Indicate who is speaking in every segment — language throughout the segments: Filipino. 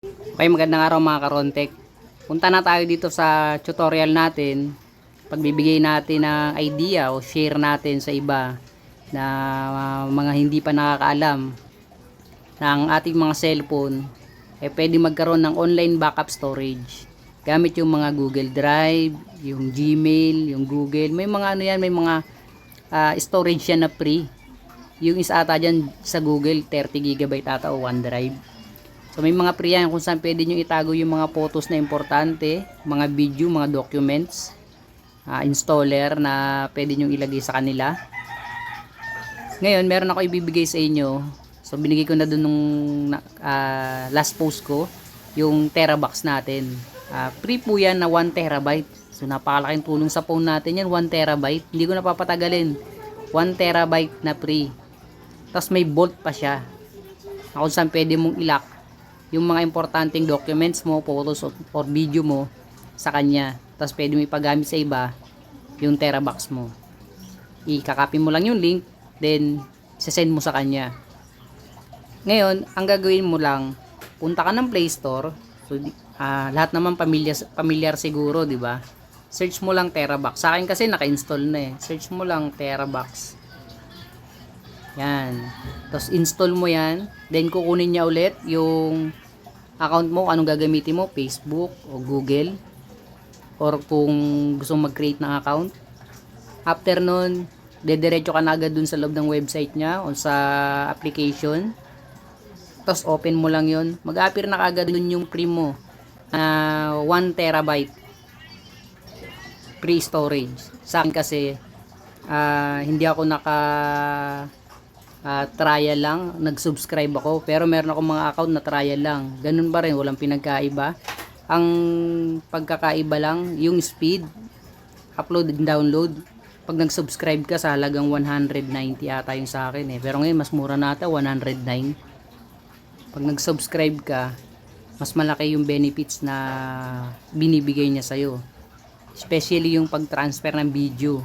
Speaker 1: Okay, magandang araw mga karontek. Punta na tayo dito sa tutorial natin. Pagbibigay natin ng idea o share natin sa iba na mga hindi pa nakakaalam na ang ating mga cellphone pwede magkaroon ng online backup storage. Gamit yung mga Google Drive, yung Gmail, yung Google. May mga ano yan, may mga storage yan na free. Yung isa ata dyan sa Google, 30 GB ata o OneDrive. So may mga free yan kung saan pwede nyo itago yung mga photos na importante, mga video, mga documents, installer na pwede nyo ilagay sa kanila. Ngayon meron ako ibibigay sa inyo. So binigay ko na dun nung last post ko, yung Terabox natin. Free po yan na 1 terabyte. So napakalaking tulong sa phone natin yan, 1 terabyte. Hindi ko napapatagalin. 1 terabyte na free. Tapos may bolt pa siya. Kung saan pwede mong ilock yung mga importanteng documents mo, photos or video mo sa kanya. Tapos pwede mo ipagamit sa iba yung Terabox mo. Ikakopy mo lang yung link, then sesend mo sa kanya. Ngayon, ang gagawin mo lang, punta ka ng Play Store. So, lahat naman familiar siguro, di ba? Search mo lang Terabox. Sa akin kasi naka-install na eh. Search mo lang Terabox. Yan. Tapos install mo yan. Then kukunin niya ulit yung account mo, anong gagamitin mo, Facebook o Google. Or kung gusto mag-create ng account. After nun, dediretso ka na agad dun sa loob ng website niya o sa application. Tapos open mo lang yun. Mag-appear na agad dun yung free mo. 1 terabyte free storage. Sa akin kasi, hindi ako trial lang, nag-subscribe ako, pero meron ako mga account na trial lang. Ganun ba rin, walang pinagkaiba. Ang pagkakaiba lang yung speed, upload and download. Pag nag-subscribe ka sa halagang 190 ata yung sa akin eh, pero ngayon mas mura na ata, 109. Pag nag-subscribe ka, mas malaki yung benefits na binibigay niya sa'yo, especially yung pag-transfer ng video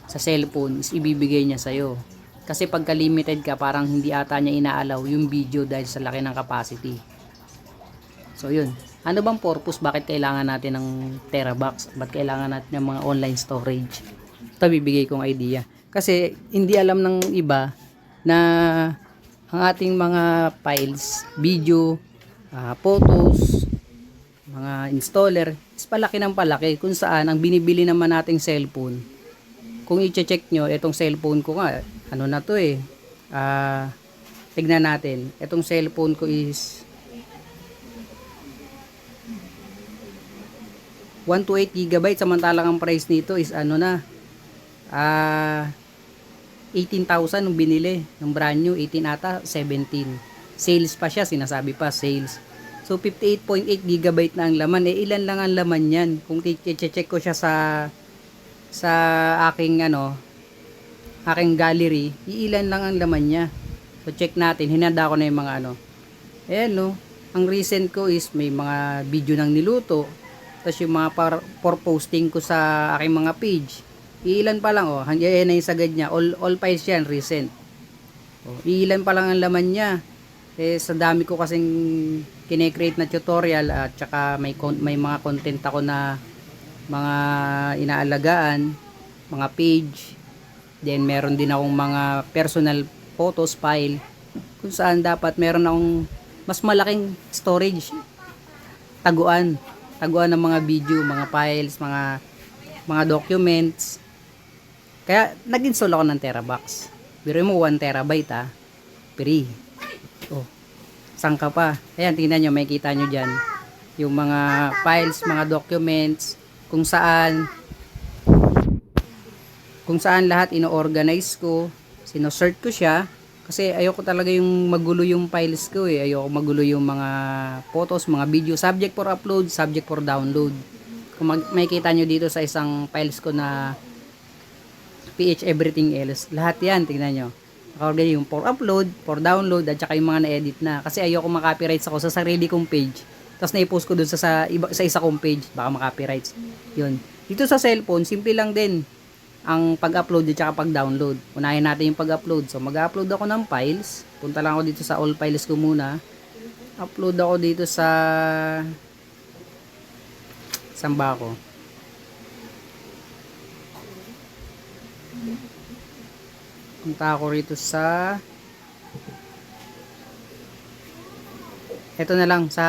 Speaker 1: sa cellphone is ibibigay niya sa'yo. Kasi pagka limited ka, parang hindi ata niya inaalaw yung video dahil sa laki ng capacity. So yun, ano bang purpose, bakit kailangan natin ng Terabox, bakit kailangan natin ng mga online storage? Ito bibigay kong idea. Kasi hindi alam ng iba na ang ating mga files, video, photos, mga installer is palaki ng palaki, kung saan ang binibili naman nating cellphone. Kung i-check nyo, itong cellphone ko nga, ano na to eh, tignan natin, itong cellphone ko is 128 GB, samantalang ang price nito is ano na, 18,000 nung binili, ng brand new, 18 ata, 17. Sales pa siya, sinasabi pa, sales. So 58.8 GB na ang laman, ilan lang ang laman yan, kung i-check ko siya sa aking aking gallery, iilan lang ang laman niya. So check natin, hinanda ko na yung mga ayan no, ang recent ko is may mga video ng niluto, tapos yung mga for posting ko sa aking mga page, iilan pa lang yan na yung sagad niya, all files yan recent. Iilan pa lang ang laman niya sa dami ko kasing kine-create na tutorial, at saka may mga content ako na mga inaalagaan, mga page. Then meron din akong mga personal photos file kung saan dapat meron akong mas malaking storage, taguan ng mga video, mga files, mga documents. Kaya nag-install ako ng Terabox. Biro mo 1 terabyte free. Saan ka pa? Ayan, tingnan nyo, makikita nyo dyan yung mga files, mga documents, kung saan lahat ino-organize ko, sino-sort ko siya, kasi ayoko talaga yung magulo yung files ko eh. Ayoko magulo yung mga photos, mga video, subject for upload, subject for download. Kung makikita nyo dito sa isang files ko na PH everything else, lahat yan, tingnan nyo. Nakalagay yung for upload, for download, at saka yung mga na-edit na. Kasi ayoko makopyrights ako sa sarili kong page, tapos na-post ko dun sa isa kong page, baka makopyrights. Yun. Dito sa cellphone, simple lang din ang pag-upload at saka pag-download. Unahin natin yung pag-upload. So mag-upload ako ng files. Punta lang ako dito sa all files ko muna. upload ako dito sa saan ba ako? Punta ako rito sa eto na lang sa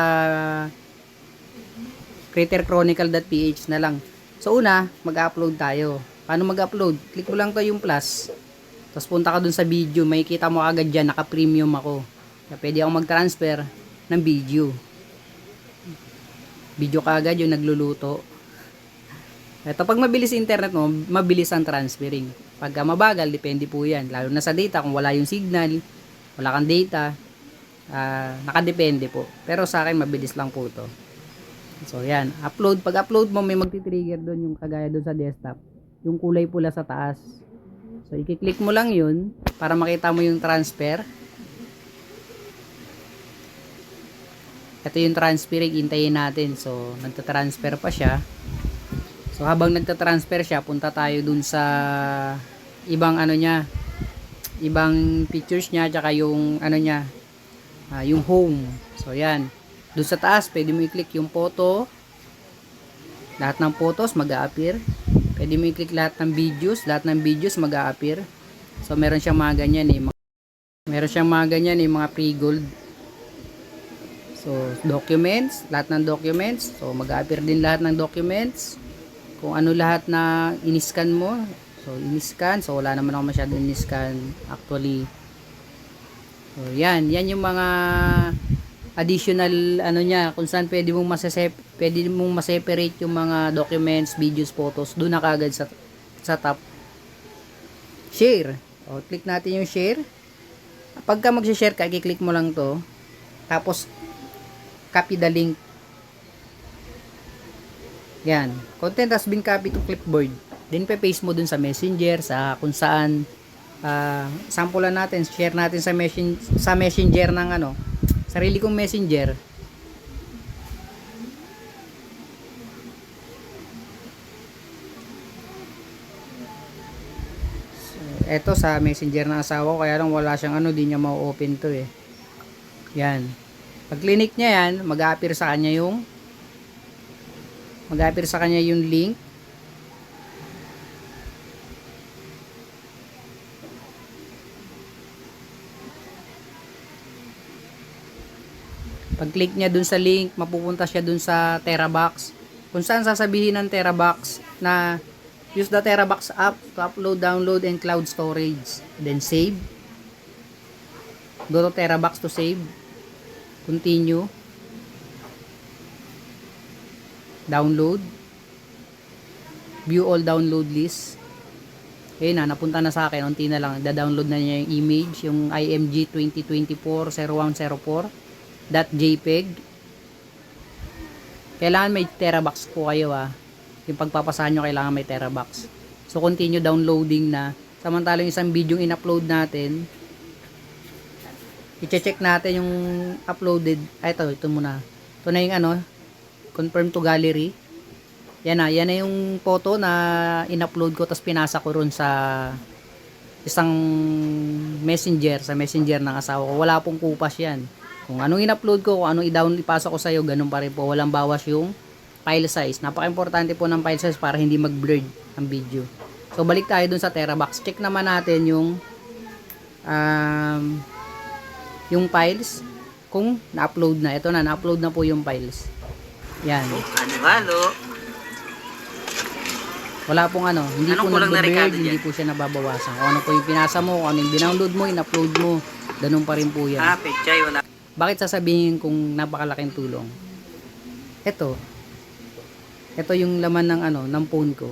Speaker 1: creatorchronicle.ph na lang. So una, mag-upload tayo. Paano mag-upload? Click mo lang to yung plus. Tapos punta ka dun sa video, makikita mo agad dyan, naka-premium ako. Kaya pwede akong mag-transfer ng video. Video ka agad yung nagluluto. Ito, pag mabilis internet mo, mabilis ang transferring. Pagka mabagal, depende po yan. Lalo na sa data, kung wala yung signal, wala kang data, nakadepende po. Pero sa akin, mabilis lang po to. So, yan. Upload. Pag upload mo, may magti-trigger doon yung kagaya doon sa desktop. Yung kulay pula sa taas. So, i-click mo lang yun para makita mo yung transfer. Ito yung transferring, hintayin natin. So, nagta-transfer pa siya. So, habang nagta-transfer siya, punta tayo dun sa ibang ano niya, ibang pictures niya, tsaka yung ano niya, yung home. So, yan. Dun sa taas, pwede mo i-click yung photo. Lahat ng photos mag-a-appear. Pwede mo i-click lahat ng videos mag-a-appear. So, meron siyang mga ganyan eh. Meron siyang mga ganyan eh, mga pre-gold. So, documents, lahat ng documents. So, mag-a-appear din lahat ng documents. Kung ano lahat na in-scan mo. So, in-scan. So, wala naman ako masyadong in-scan actually. So, yan. Yan yung mga additional ano niya, kung saan pwede mong ma-separate yung mga documents, videos, photos. Doon na kaagad sa top. Share. O, click natin yung share. Pagka mag-share ka, i-click mo lang to. Tapos, copy the link. Yan. Content has been copied to clipboard. Then, paste mo dun sa messenger, sa kung saan. Sample natin, share natin sa messenger ng ano, sarili kong messenger. So, eto sa messenger ng asawa ko, kaya lang wala siyang ano, di niya ma-open to eh. Yan. Pag clinic niya yan, mag-a-appear sa kanya yung link. Pag click niya dun sa link, mapupunta siya dun sa TeraBox. Kung saan sasabihin ng TeraBox na use the TeraBox app to upload, download, and cloud storage. Then save. Go to TeraBox to save. Continue. Download. View all download list. Ayun na, napunta na sa akin. Unti na lang. Da-download na niya yung image. Yung IMG 2024-0104.jpg. Kailangan may TeraBox po kayo Yung pagpapasahan nyo, kailangan may TeraBox. So, continue downloading na. Samantalang isang video yung in-upload natin, i-check natin yung uploaded. Ito muna. Ito na yung ano, confirm to gallery. Yan na yung photo na in-upload ko, tapos pinasa ko ron sa isang messenger, sa messenger ng asawa ko. Wala pong kupas yan. Kung anong in-upload ko, kung anong i-download, ipasa ko sa'yo, ganun pa rin po. Walang bawas yung file size. Napaka-importante po ng file size para hindi mag-blurred ang video. So, balik tayo dun sa TeraBox. Check naman natin yung files kung na-upload na. Ito na, na-upload na po yung files. Yan.
Speaker 2: Halo.
Speaker 1: Wala pong ano, hindi
Speaker 2: Anong
Speaker 1: po
Speaker 2: kulang na
Speaker 1: nagbe-blurred,
Speaker 2: Ricardo
Speaker 1: hindi
Speaker 2: dyan?
Speaker 1: po siya nababawasan. Kung ano po yung pinasa mo, kung ano yung dinownload mo, in-upload mo, ganun pa rin po yan.
Speaker 2: Pechay, wala.
Speaker 1: Bakit sasabihin kung napakalaking tulong? Ito yung laman ng ano, ng phone ko.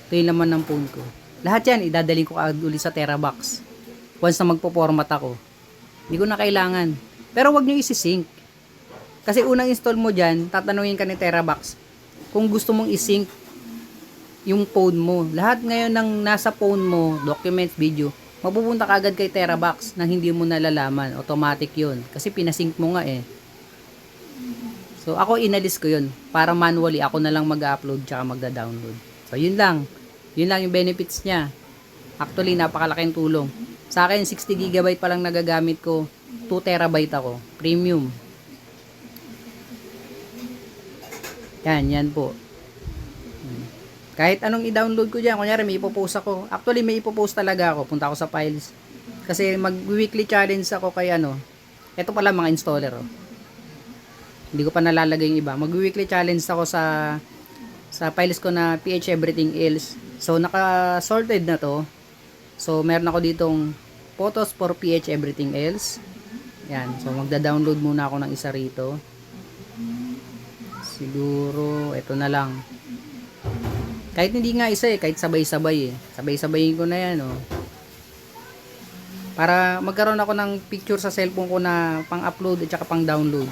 Speaker 1: Ito yung laman ng phone ko. Lahat yan, idadaling ko agad ulit sa TeraBox. Once na magpo-format ako. Hindi ko na kailangan. Pero wag nyo isi-sync. Kasi unang install mo dyan, tatanungin ka ni TeraBox kung gusto mong i-sync yung phone mo. Lahat ngayon ng nasa phone mo, documents, video, mapupunta ka agad kay TeraBox nang hindi mo nalalaman. Automatic yun. Kasi pinasync mo nga eh. So, ako inalis ko yun. Para manually, ako na lang mag-upload tsaka magda-download. So, yun lang. Yun lang yung benefits niya. Actually, napakalaking tulong. Sa akin, 60 GB pa lang nagagamit ko. 2 terabyte ako. Premium. Yan po. Kahit anong i-download ko dyan, kunyari may ipopost ako. Actually, may ipopost talaga ako. Punta ako sa files. Kasi mag-weekly challenge ako kay ano. Ito pala mga installer. Oh. Hindi ko pa nalalagay yung iba. Mag-weekly challenge ako sa files ko na PH Everything Else. So, naka-sorted na to. So, meron ako ditong photos for PH Everything Else. Yan. So, magda-download muna ako ng isa rito. Siguro, ito na lang. Kahit hindi nga isa kahit sabay-sabay Sabay-sabayin ko na yan, oh. Para magkaroon ako ng picture sa cellphone ko na pang-upload at saka pang-download.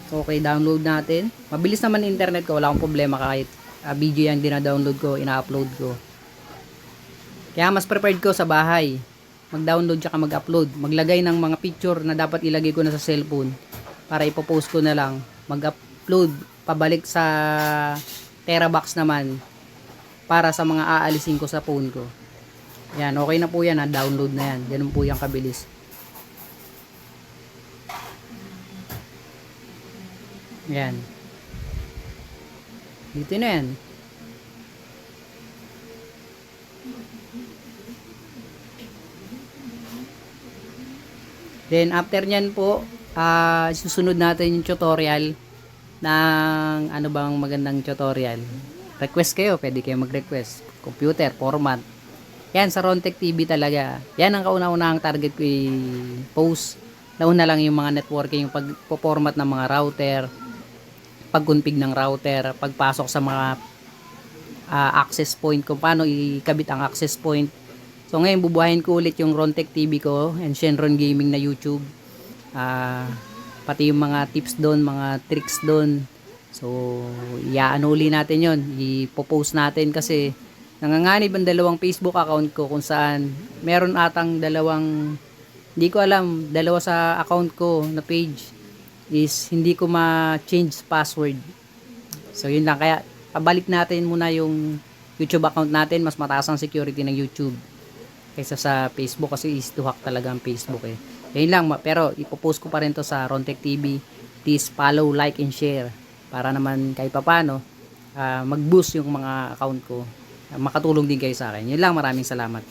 Speaker 1: So, okay, download natin. Mabilis naman internet ko, wala akong problema kahit video yan dina-download ko, ina-upload ko. Kaya mas prepared ko sa bahay. Mag-download tsaka mag-upload. Maglagay ng mga picture na dapat ilagay ko na sa cellphone para ipopost ko na lang. Mag-upload pabalik sa Terabox naman para sa mga aalisin ko sa phone ko. Yan, okay na po yan, download na yan. Ganun po yung kabilis. Yan. Dito na yan. Then after nyan po, susunod natin yung tutorial ng ano bang magandang tutorial. Request kayo, pwede kayo mag-request. Computer, format. Yan, sa Rontech TV talaga. Yan ang kauna-unahang target ko i-post. Nauna lang yung mga networking, yung pag-format ng mga router, pag-config ng router, pagpasok sa mga access point, kung paano ikabit ang access point. So ngayon, bubuhayin ko ulit yung Rontech TV ko and Shenron Gaming na YouTube. Pati yung mga tips doon, mga tricks doon. So, iaano uli natin yon, ipopost natin kasi nanganganib ang dalawang Facebook account ko kung saan meron atang dalawang, hindi ko alam, dalawa sa account ko na page is hindi ko ma-change password. So, yun lang. Kaya, pabalik natin muna yung YouTube account natin. Mas mataas ang security ng YouTube kaysa sa Facebook kasi is to hack talaga ang Facebook eh. Yun lang, pero ipopost ko pa rin to sa Rontech TV. Please follow, like, and share para naman kahit papano mag-boost yung mga account ko. Makatulong din kayo sa akin. Yun lang, maraming salamat.